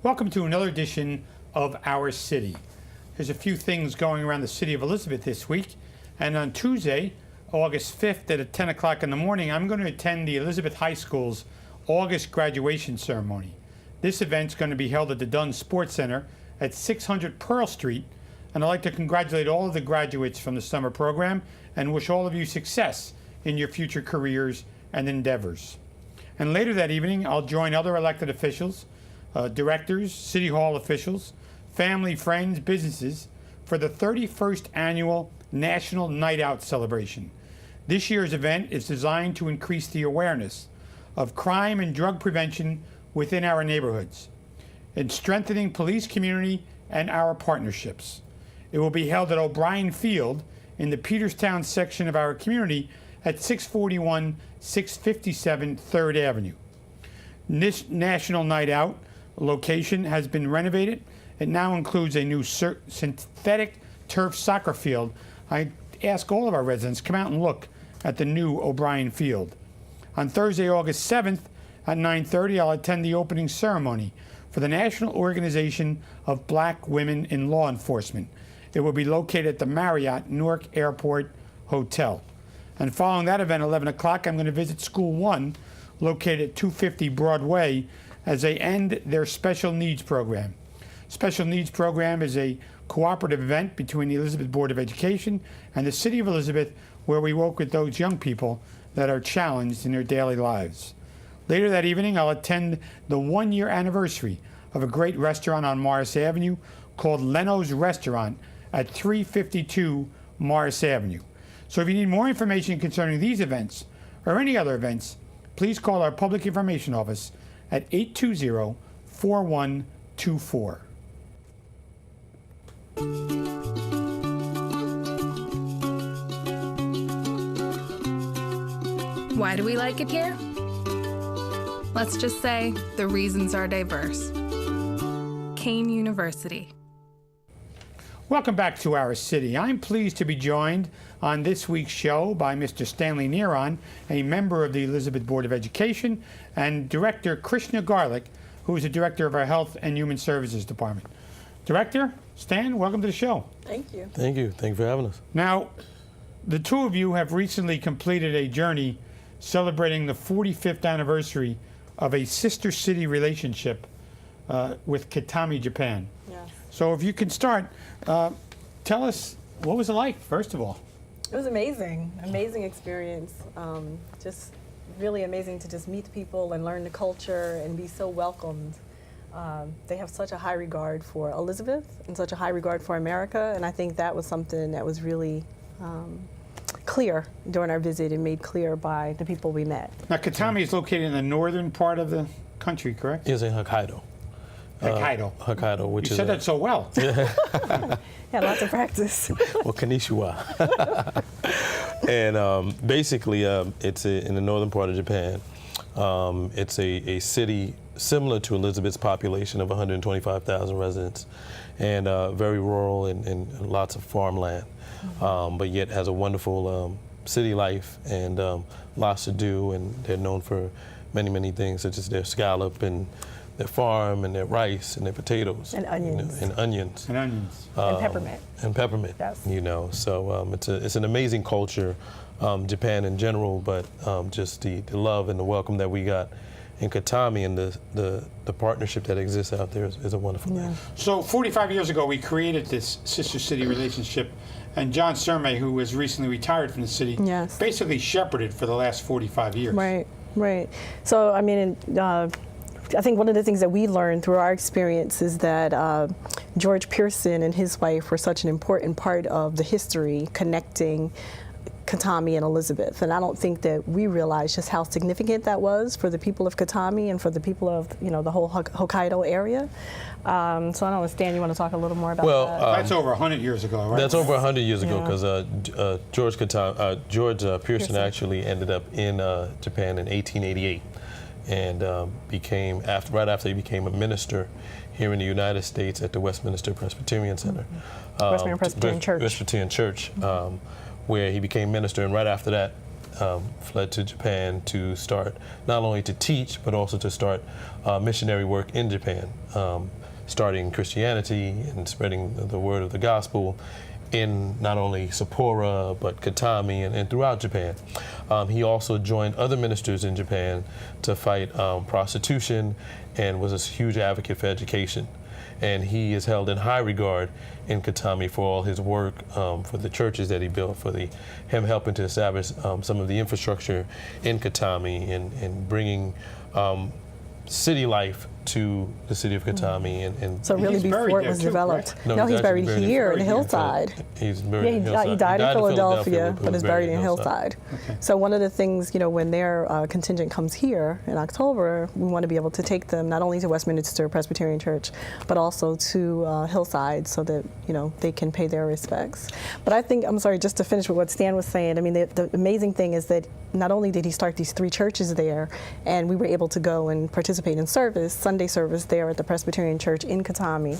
Welcome to another edition of Our City. There's a few things going around the city of Elizabeth this week, and on Tuesday, August 5th at 10 o'clock in the morning, I'm going to attend the Elizabeth High School's August graduation ceremony. This event's going to be held at the Dunn Sports Center at 600 Pearl Street, and I'd like to congratulate all of the graduates from the summer program and wish all of you success in your future careers and endeavors. And later that evening, I'll join other elected officials, directors, city hall officials, family, friends, businesses for the 31st annual National Night Out celebration. This year's event is designed to increase the awareness of crime and drug prevention within our neighborhoods and strengthening police community and our partnerships. It will be held at O'Brien Field in the Peterstown section of our community at 641 657 3rd Avenue. This National Night Out location has been renovated. It now includes a new synthetic turf soccer field. I ask all of our residents, come out and look at the new O'Brien Field. On Thursday, August 7th at 9:30, I'll attend the opening ceremony for the National Organization of Black Women in Law Enforcement. It will be located at the Marriott Newark Airport Hotel. And following that event, 11 o'clock, I'm going to visit School 1, located at 250 Broadway, as they end their Special Needs Program. Special Needs Program is a cooperative event between the Elizabeth Board of Education and the City of Elizabeth, where we work with those young people that are challenged in their daily lives. Later that evening, I'll attend the one-year anniversary of a great restaurant on Morris Avenue called Leno's Restaurant at 352 Morris Avenue. So if you need more information concerning these events or any other events, please call our Public Information Office at 820-4124. Why do we like it here? Let's just say the reasons are diverse. Kane University. Welcome back to Our City. I'm pleased to be joined on this week's show by Mr. Stanley Neron, a member of the Elizabeth Board of Education, and Director Krishna Garlick, who is the Director of our Health and Human Services Department. Director, Stan, welcome to the show. Thank you. Thank you. Thank you for having us. Now, the two of you have recently completed a journey celebrating the 45th anniversary of a sister city relationship with Kitami, Japan. Yes. So if you can start, tell us, what was it like, first of all? It was amazing. Amazing experience. Just really amazing to just meet people and learn the culture and be so welcomed. They have such a high regard for Elizabeth and such a high regard for America, and I think that was something that was really clear during our visit and made clear by the people we met. Now, Kitami is located in the northern part of the country, correct? It's in Hokkaido. Hokkaido, which you is said that so well. Yeah, lots of practice. Well, konnichiwa. And basically, it's in the northern part of Japan. It's a city similar to Elizabeth's population of 125,000 residents, and very rural and lots of farmland, but yet has a wonderful city life and lots to do, and they're known for many, many things, such as their scallop and their farm and their rice and their potatoes. And onions. And onions. And onions. And peppermint. And peppermint, Yes. you know. So it's an amazing culture, Japan in general, but just the love and the welcome that we got in Kitami and the partnership that exists out there is a wonderful thing. So 45 years ago, we created this sister city relationship, and John Surmay, who was recently retired from the city, Yes. basically shepherded for the last 45 years. Right, right. So, I mean, I think one of the things that we learned through our experience is that George Pearson and his wife were such an important part of the history connecting Kitami and Elizabeth. And I don't think that we realized just how significant that was for the people of Kitami and for the people of, the whole Hokkaido area. So I don't know, Stan, you want to talk a little more about that? That's over 100 years ago, right? That's over 100 years ago, because George Pearson actually ended up in Japan in 1888. And right after he became a minister here in the United States at the Westminster Presbyterian Center. Westminster Presbyterian Church. Presbyterian Church, where he became minister, and right after that, fled to Japan to start not only to teach but also to start missionary work in Japan, starting Christianity and spreading the word of the gospel in not only Sapporo but Kitami and throughout Japan. He also joined other ministers in Japan to fight prostitution and was a huge advocate for education. And he is held in high regard in Kitami for all his work, for the churches that he built, for him helping to establish some of the infrastructure in Kitami and bringing city life to the city of Kitami. And So really He's buried before it there was too, developed. correct? No, he's actually buried here in the hillside. He's buried Yeah, in Hillside. he died in Philadelphia, but was is buried in Hillside. Okay. So one of the things, when their contingent comes here in October, we want to be able to take them not only to Westminster Presbyterian Church, but also to Hillside so that, they can pay their respects. But I think, I'm sorry, just to finish with what Stan was saying, I mean, the amazing thing is that not only did he start these 3 churches there, and we were able to go and participate in Sunday service there at the Presbyterian Church in Kitami,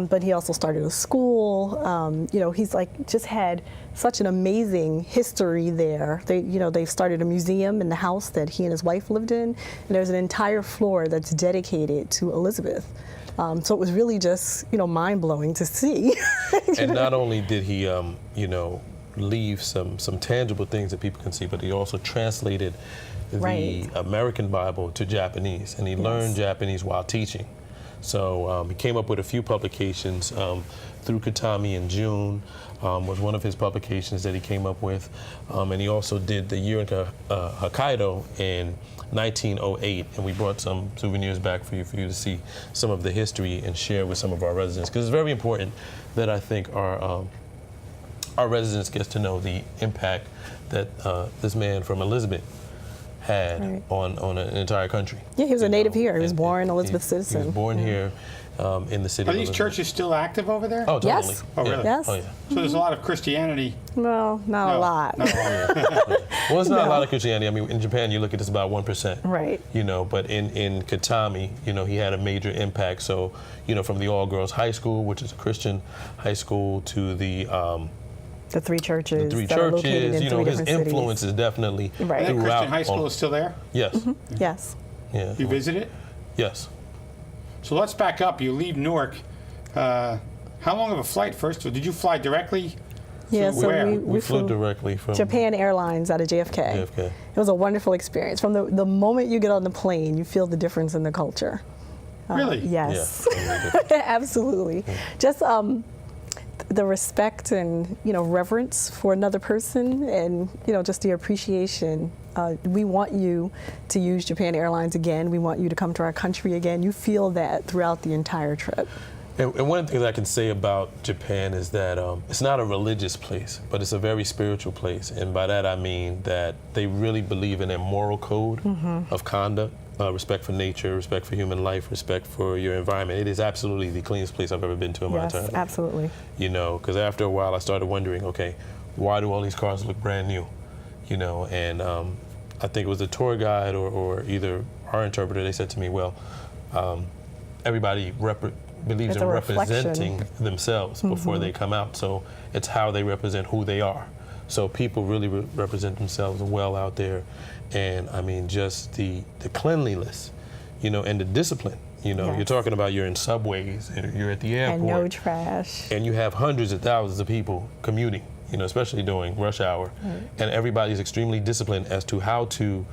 but he also started a school. He's just had such an amazing history there. They've started a museum in the house that he and his wife lived in, and there's an entire floor that's dedicated to Elizabeth. So it was really just, mind-blowing to see. And not only did he, leave some tangible things that people can see, but he also translated the American Bible to Japanese, and he learned Japanese while teaching. So he came up with a few publications through Kitami in June, was one of his publications that he came up with. And he also did the year in Hokkaido in 1908, and we brought some souvenirs back for you to see some of the history and share with some of our residents, because it's very important that I think our residents get to know the impact that this man from Elizabeth had on an entire country. Yeah, he was a native here. He was born Elizabeth citizen. He was born here in the city. Are of these Elizabeth. churches still active over there? Oh, totally. Yes. Oh, really? Yes. Oh, yeah. So there's a lot of Christianity. No, not a lot. Not a lot. Well, it's not a lot of Christianity. I mean, in Japan, you look at this about 1%. Right. But in Kitami, he had a major impact. So, from the all-girls high school, which is a Christian high school, to the 3 churches. three that are located churches, in 3 his different influence is definitely Right. And that throughout. Christian high school is still there? Yes. cities. Yes. Yeah. You visit it? Yes. So let's back up. You leave Newark. How long of a flight first? Did you fly directly? Yeah, so where? we flew directly from Japan Airlines out of JFK. JFK. It was a wonderful experience. From the moment you get on the plane, you feel the difference in the culture. Really? Yes. Yeah. Absolutely. Just the respect and reverence for another person, and just the appreciation. We want you to use Japan Airlines again. We want you to come to our country again. You feel that throughout the entire trip. And one of the things I can say about Japan is that it's not a religious place, but it's a very spiritual place. And by that I mean that they really believe in a moral code of conduct, respect for nature, respect for human life, respect for your environment. It is absolutely the cleanest place I've ever been to in my entire life. Yes, absolutely. Because after a while I started wondering, okay, why do all these cars look brand new? And I think it was the tour guide or either our interpreter, they said to me, well, everybody believes It's in a reflection. representing themselves before they come out. So it's how they represent who they are. So people really represent themselves well out there. And I mean, just the cleanliness, and the discipline. You're Yes. talking about you're in subways, and you're at the airport. And no trash. And you have hundreds of thousands of people commuting, especially during rush hour. And everybody's extremely disciplined as to how to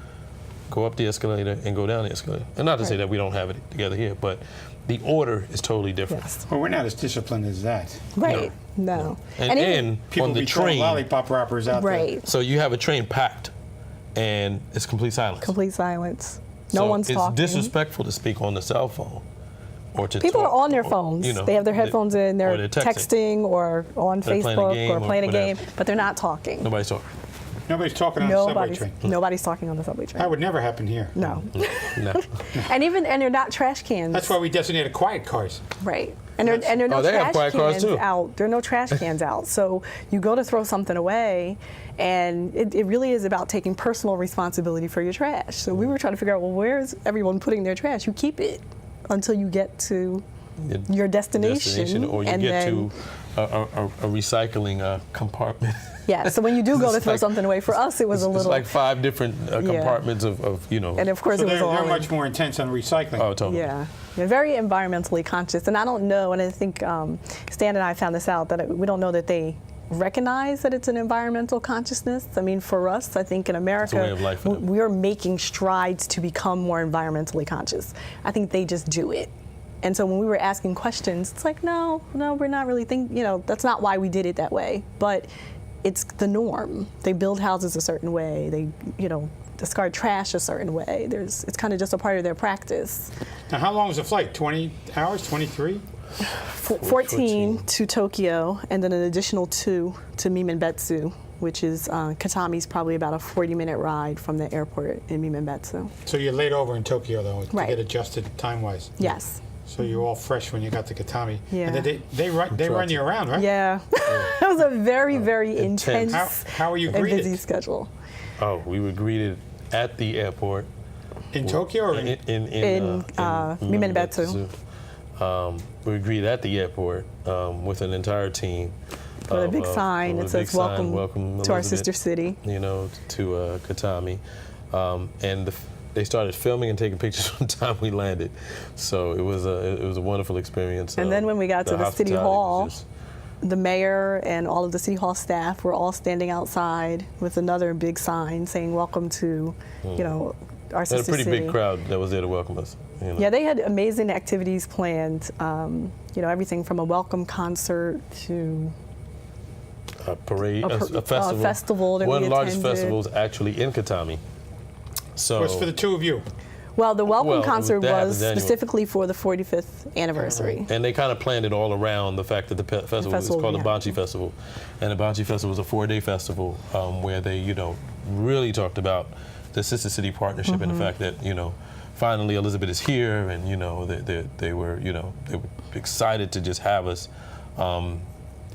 go up the escalator and go down the escalator. And not to say that we don't have it together here, but the order is totally different. Yes. Well, we're not as disciplined as that. Right. No. And even- People on the be throwing train, lollipop wrappers out there. right. so you have a train packed, and it's complete silence. Complete silence. No So one's it's talking. disrespectful to speak on the cell phone or to People talk, are on their or, phones. They have their headphones in. They're or texting or on They're playing a Facebook game or or playing a game, whatever. but they're not talking. Nobody's talking. Nobody's talking on the subway train. Nobody's talking on the subway train. That would never happen here. No. No. and they're not trash cans. That's why we designated quiet cars. Right. And there are no Oh, they have trash quiet cars, cans too. out. There are no trash cans out. So you go to throw something away, and it really is about taking personal responsibility for your trash. So we were trying to figure out, well, where is everyone putting their trash? You keep it until you get to your destination, or you and get then, to a recycling compartment. yeah. So when you do go to It's throw like- something away, for us it was a It's little. like 5 different compartments of And of course So it was they're all. much more intense on recycling. Oh, totally. Yeah, they're very environmentally conscious, and I don't know, and I think Stan and I found this out, that we don't know that they recognize that it's an environmental consciousness. I mean, for us, I think in America, way of life for them. we are making strides to become more environmentally conscious. I think they just do it. And so when we were asking questions, it's like, no, we're not really thinking, that's not why we did it that way. But it's the norm. They build houses a certain way. They, discard trash a certain way. It's kind of just a part of their practice. Now, how long was the flight? 20 hours? 23? 14 to Tokyo, and then an additional 2 to Mimenbetsu, which is Kitami's probably about a 40-minute ride from the airport in Mimenbetsu. So you laid over in Tokyo, though, to Right. get adjusted time-wise. Yes. So you're all fresh when you got to Kitami. Yeah. And they run you around, right? Yeah. It was a very, very Intense. intense How were you and greeted? busy schedule. Oh, we were greeted at the airport. In Tokyo or in In Mimenbetsu. We were greeted at the airport with an entire team. With a big sign with that a big says, sign, welcome to our Elizabeth," sister city. To Kitami. And they started filming and taking pictures from the time we landed. So it was a wonderful experience. And then when we got to the city hospitality was hall, just- the mayor and all of the city hall staff were all standing outside with another big sign saying, welcome to, our They had a sister pretty city. big crowd that was there to welcome us. Yeah, they had amazing activities planned. Everything from a welcome concert to A parade, A a par- festival. festival that One we of the largest attended. festivals actually in Kitami. So was for the two of you. well, the welcome Well, concert that was happens annually. specifically for the 45th anniversary. And they kind of planned it all around the fact that the festival is festival, called the yeah. Banchi Festival. And the Banchi Festival was a 4-day festival where they, really talked about the Sister City partnership Mm-hmm. and the fact that, finally Elizabeth is here, and, they were excited to just have us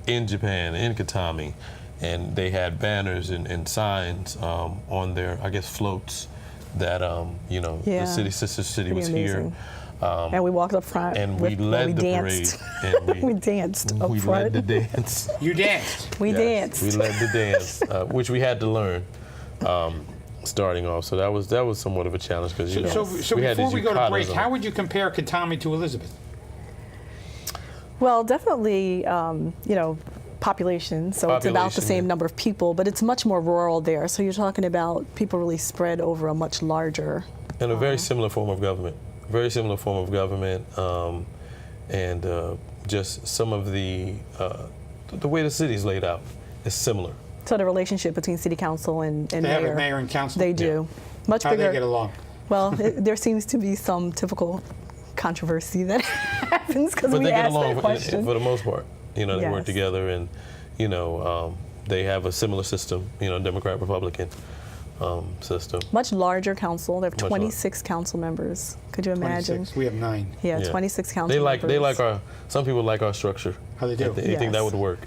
in Japan, in Kitami. And they had banners and signs on their, I guess, floats that, Yeah. the Sister City Pretty was amazing. here. And we walked up front. And we with, led we the danced. parade. And We danced up we front. led the dance. You danced. We Yes, danced. We led the dance, which we had to learn starting off. So that was somewhat of a challenge because So we had before these we go to yukatas break, on. how would you compare Kitami to Elizabeth? Well, definitely, population. So it's about the Population, same yeah. number of people, but it's much more rural there. So you're talking about people really spread over a much larger. And a very similar form of government. Very similar form of government, and just some of the way the city's laid out is similar. So the relationship between city council and They mayor. have a mayor and council. They do. Much How do bigger. they get along? Well, there seems to be some typical controversy that happens because But we they get ask along that question. for the most part. They work Yes. together, and they have a similar system. Democrat Republican system. Much larger council. They have Much 26 council members. Could you imagine? 26. We have 9. Yeah, Yeah. 26 council They members. like our. Some people like our structure. How they do? They think that Yes. would work,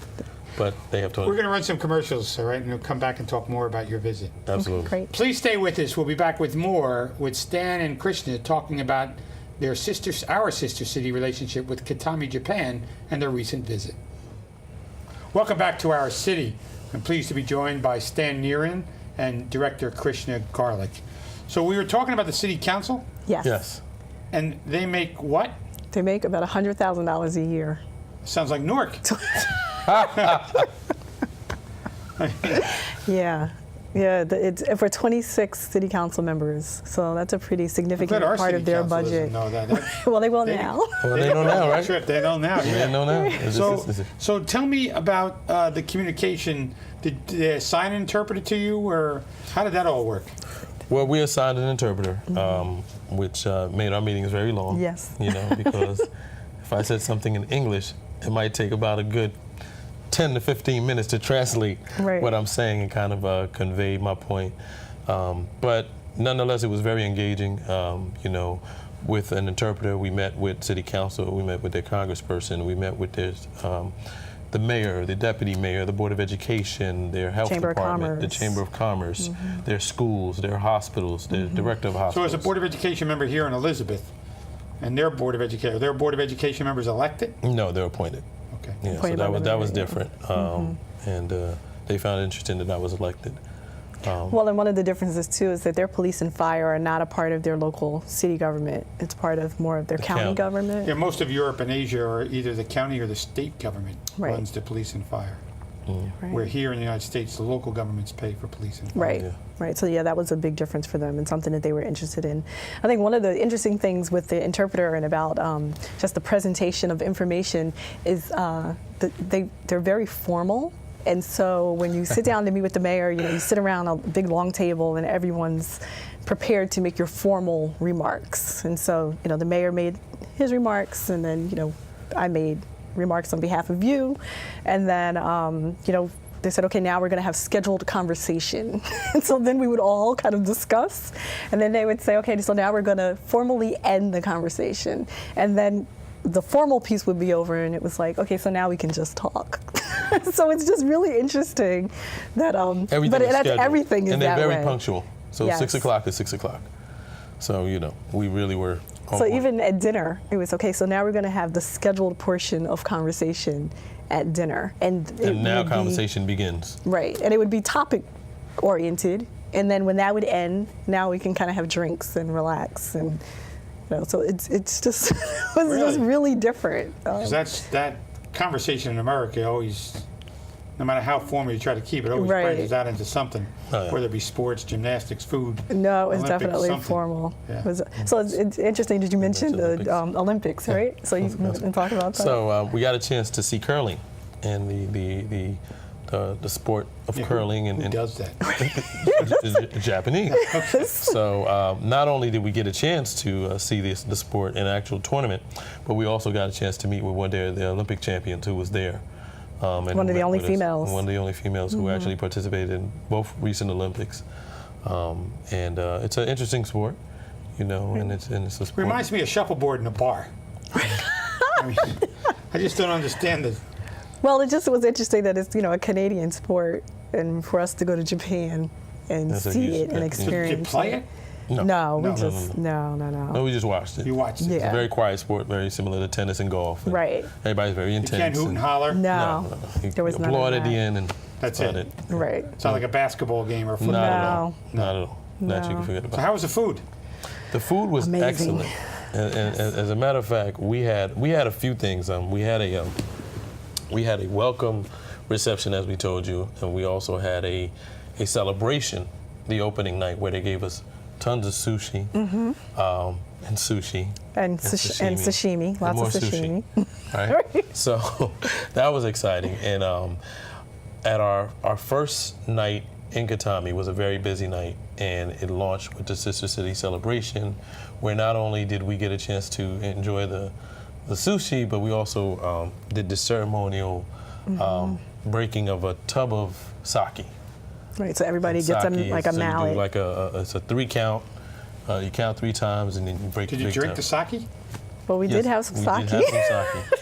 but they have 20. We're going to run some commercials, all right, and we'll come back and talk more about your visit. Absolutely. Great. Please stay with us. We'll be back with more with Stan and Krishna talking about our sister city relationship with Kitami, Japan, and their recent visit. Welcome back to our city. I'm pleased to be joined by Stan Niren and Director Krishna Garlick. So we were talking about the city council, Yes. Yes. and they make what? They make about $100,000 a year. Sounds like Newark. Yeah. Yeah, it's for 26 city council members, so that's a pretty I'm significant glad our part city of their council budget. doesn't know that. Well, they will They- now. Well, they know now, right? Trip. They know now. They Yeah. know now. It's So, just- so tell me about the communication. Did they assign an interpreter to you, or how did that all work? Well, we assigned an interpreter, which made our meetings very long. Yes. Because if I said something in English, it might take about a good 10 to 15 minutes to translate Right. what I'm saying and kind of convey my point. But nonetheless, it was very engaging. With an interpreter, we met with city council, we met with their congressperson, we met with their the mayor, the deputy mayor, the board of education, their health Chamber of department, the Commerce. chamber of commerce, their schools, their hospitals, the director of So hospitals. as a Board of Education member here in Elizabeth, And their Board of Education, are their Board of Education members elected? No, they're appointed. Okay. Yeah, so Appointed by the that was mayor, yeah. different. And they found it interesting that I was elected. Well, and one of the differences too is that their police and fire are not a part of their local city government. It's part of more of their county county. government. Yeah, most of Europe and Asia are either the county or the state government Right. runs the police and fire. Right. Where here in the United States, the local governments pay for police and fire. Right, Yeah. right. So yeah, that was a big difference for them and something that they were interested in. I think one of the interesting things with the interpreter and about just the presentation of information is they're very formal. And so when you sit down to meet with the mayor, you sit around a big long table and everyone's prepared to make your formal remarks. And so, the mayor made his remarks and then, I made remarks on behalf of you. And then, they said, okay, now we're going to have scheduled conversation. And so then we would all kind of discuss. And then they would say, okay, so now we're going to formally end the conversation. And then the formal piece would be over and it was like, okay, so now we can just talk. So it's just really interesting that, Everything but is that's scheduled. everything is and they're that very way. punctual. So Yes. 6 o'clock is 6 o'clock. So, we really were on So point. even at dinner, it was okay. So now we're going to have the scheduled portion of conversation at dinner, and it And now would be- conversation begins. right, and it would be topic oriented, and then when that would end, now we can kind of have drinks and relax, and so it's just it was just really different. Because that conversation in America always, no matter how formal you try to keep it, always Right. branches out into something, Oh, yeah. whether it be sports, gymnastics, food. No, it was Olympics, definitely something. formal. Yeah. It was- so it's interesting that you mentioned the Olympics. Olympics, right? So you can talk about that. So we got a chance to see curling and the sport of curling Who and does that? the Japanese. So not only did we get a chance to see the sport in actual tournament, but we also got a chance to meet with one of the Olympic champions who was there. And One of the met only with us. females. One of the only females who actually participated in both recent Olympics. And it's an interesting sport, and it's a sport. Reminds me of shuffleboard in a bar. I mean, I just don't understand the. Well, it was interesting that it's a Canadian sport, and for us to go to Japan and That's a see huge- it and Did you experience. Did you play it? No, No, we no, just no. No, we just watched it. You watched it. Yeah. It's a very quiet sport, very similar to tennis and golf. And Right. Everybody's very You intense. can't hoot and holler. No, You there was none of applaud at the that. end, and That's about it. Right. It's not like a basketball game or football. Not at all. No. Not at all. That you No. can forget So about. how was the food? The food was Amazing. excellent. And as a matter of fact, we had a few things. We had a welcome reception, as we told you, and we also had a celebration the opening night where they gave us tons of sushi and sushi And sashimi, lots more of sashimi. right? So that was exciting. And at our first night in Kitami was a very busy night, and it launched with the Sister City celebration, where not only did we get a chance to enjoy the sushi, but we also did the ceremonial breaking of a tub of sake. Right. So everybody gets Sake like is- a so you do mallet. like it's a 3 count. You count 3 times, and then you break Did the you big drink tub. the sake? Well, we Yes, did have some we sake. did have some sake.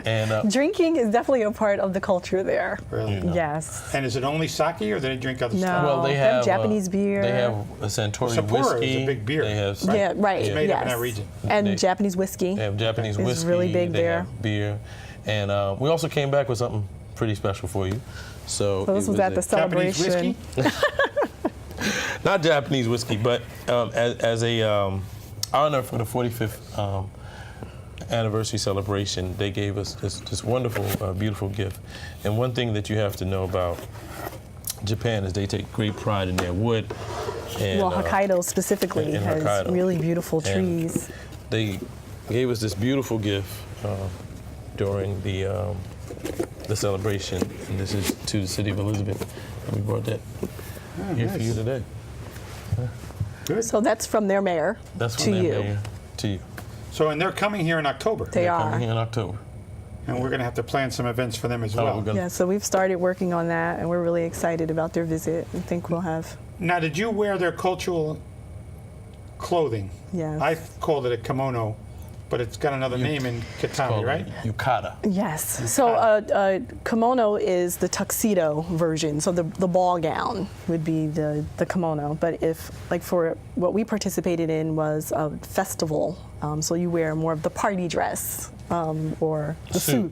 And Drinking is definitely a part of the culture there. Really? Yeah. Yes. And is it only sake, or do they drink other No. stuff? well, they They have have Japanese beer. They have a Santori Sapporo is a whiskey. big beer, They have right? Yeah, right. It's made yes. up in that region. And They- Japanese whiskey. They have Japanese It's whiskey. really big they there. have beer, and we also came back with something pretty special for you. So So this it was at the Japanese celebration. whiskey? not Japanese whiskey, but as a honor for the 45th anniversary celebration, they gave us this wonderful, beautiful gift. And one thing that you have to know about Japan is they take great pride in their wood. And, Well, Hokkaido specifically in has Hokkaido. really beautiful And trees. they gave us this beautiful gift during the celebration, and this is to the city of Elizabeth. And we brought that here for you nice. today. Good. So that's from their mayor That's to from you. their mayor to you. So, and they're coming here in October. They They're are. coming here in October. And we're going to have to plan some events for them as Oh, well. we're gonna- Yeah, so we've started working on that, and we're really excited about their visit. I think we'll have, Now, did you wear their cultural clothing? yes. I called it a kimono, but it's got another name in Kitami, right? Yukata. Yes. So kimono is the tuxedo version. So the ball gown would be the kimono. But if, like for what we participated in was a festival, so you wear more of the party dress or the suit.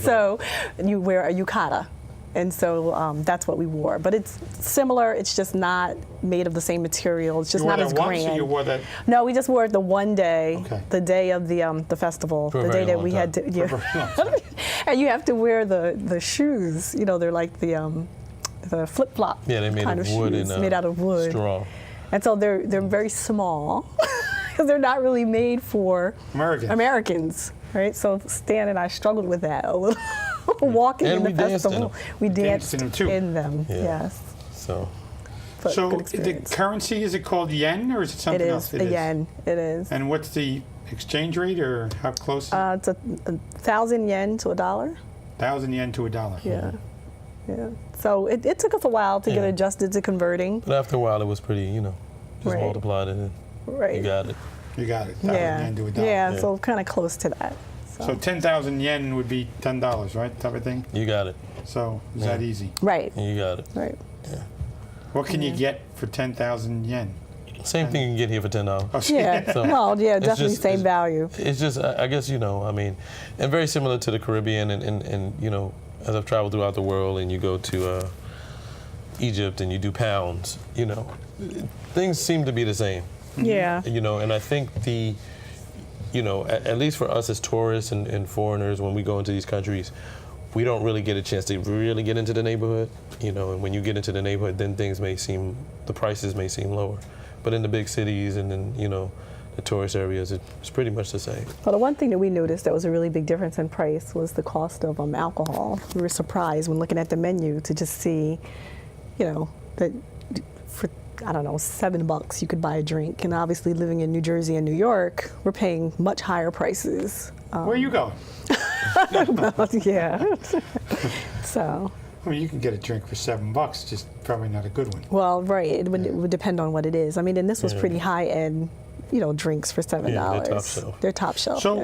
So you wear a yukata. And so that's what we wore. But it's similar. It's just not made of the same material. It's just not as grand. You wore that once, or you wore that? No, we just wore it the one day, the day of the festival, For a the very day that long we had time. to. And you have to wear the shoes. You know, they're like the flip flop Yeah, they made kind of of wood shoes, and made out of wood. straw. And so they're very small because they're not really made for Americans, right? So Stan and I struggled with that a little. Walking And in the we danced in festival, them. we danced in them too. in them. Yeah. Yes. So But So good the experience. currency, is it called yen, or is it It something is else? a yen. It is. And what's the exchange rate, or how close? It's 1,000 yen to $1. 1,000 yen to $1. Yeah. Yeah. So it took us a while to get adjusted to converting. but after a while, it was pretty, just Right. multiplied it and Right. you got it. You got it. 1,000 Yeah. yen to $1. Yeah. Yeah. So kind of close to that. So 10,000 yen would be $10, right? Type of thing. You got it. So is that easy? Right. You got it. Right. What can you get for 10,000 yen? Same thing you can get here for $10. Oh, Yeah. So well, yeah, it's definitely just- same value. It's just, I guess, and very similar to the Caribbean and as I've traveled throughout the world and you go to Egypt and you do pounds, things seem to be the same. Yeah. And I think at least for us as tourists and foreigners, when we go into these countries, we don't really get a chance to really get into the neighborhood, and when you get into the neighborhood, then the prices may seem lower. But in the big cities and then, the tourist areas, it's pretty much the same. Well, the one thing that we noticed that was a really big difference in price was the cost of alcohol. We were surprised when looking at the menu to just see, that for, I don't know, $7 you could buy a drink. And obviously living in New Jersey and New York, we're paying much higher prices. Where are you going? Yeah. So. I mean, you can get a drink for $7, just probably not a good one. Well, right. It would depend on what it is. I mean, and this was pretty high-end, drinks for $7. Yeah, they're top shelf. They're top shelf. So,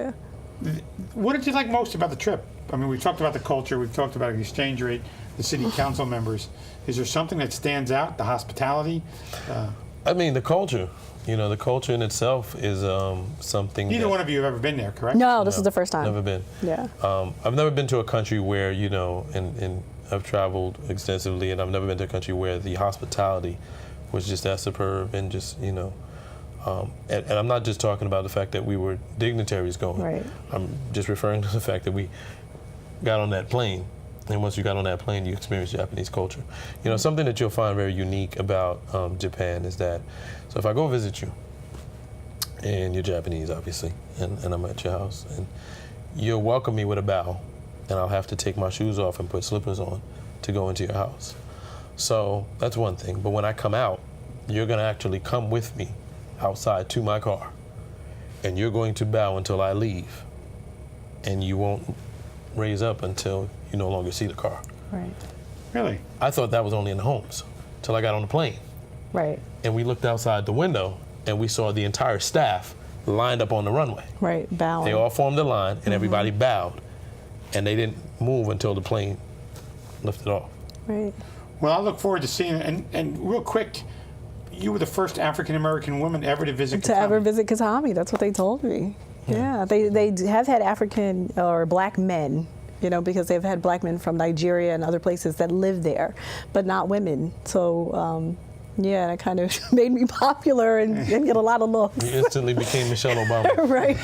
yeah. what did you like most about the trip? I mean, we've talked about the culture, we've talked about the exchange rate, the city council members. Is there something that stands out? The hospitality? I mean, the culture. The culture in itself is something. Neither one of you have ever been there, correct? No, this is the first time. Never been. Yeah. I've never been to a country where, and I've traveled extensively, and I've never been to a country where the hospitality was just that superb and just, and I'm not just talking about the fact that we were dignitaries going. Right. I'm just referring to the fact that we got on that plane. And once you got on that plane, you experienced Japanese culture. Something that you'll find very unique about Japan is that, so if I go visit you, and you're Japanese, obviously, and I'm at your house, and you'll welcome me with a bow, and I'll have to take my shoes off and put slippers on to go into your house. So that's one thing. But when I come out, you're going to actually come with me outside to my car, and you're going to bow until I leave, and you won't raise up until you no longer see the car. Right. Really? I thought that was only in the homes till I got on the plane. Right. And we looked outside the window and we saw the entire staff lined up on the runway. Right. Bowing. They all formed a line and everybody bowed, and they didn't move until the plane lifted off. Right. Well, I look forward to seeing it. And real quick, you were the first African-American woman ever to visit To Kitami. ever visit Kitami. That's what they told me. Yeah. They have had African or black men, because they've had black men from Nigeria and other places that live there, but not women. So, yeah, it kind of made me popular and get a lot of looks. You instantly became Michelle Obama. Right.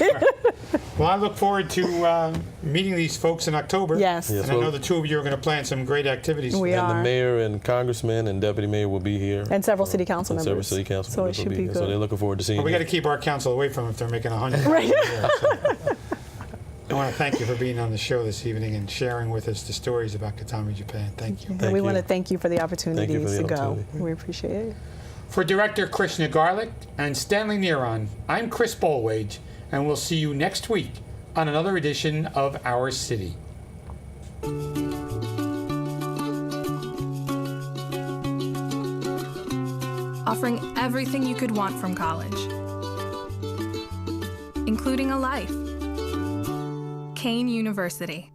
Well, I look forward to meeting these folks in October. Yes. And I know the two of you are going to plan some great activities. We And are. the mayor and congressman and deputy mayor will be here. And several city council And members. several city council So it members will should be here. So good. they're looking forward to seeing But we you. got to keep our council away from them if they're making 100. Right. I want to thank you for being on the show this evening and sharing with us the stories about Kitami, Japan. Thank you. And we you. want to thank you for the opportunity for the to go. opportunity. We appreciate it. For Director Krishna Garlick and Stanley Neron, I'm Chris Bolwage, and we'll see you next week on another edition of Our City. Offering everything you could want from college, including a life. Kane University.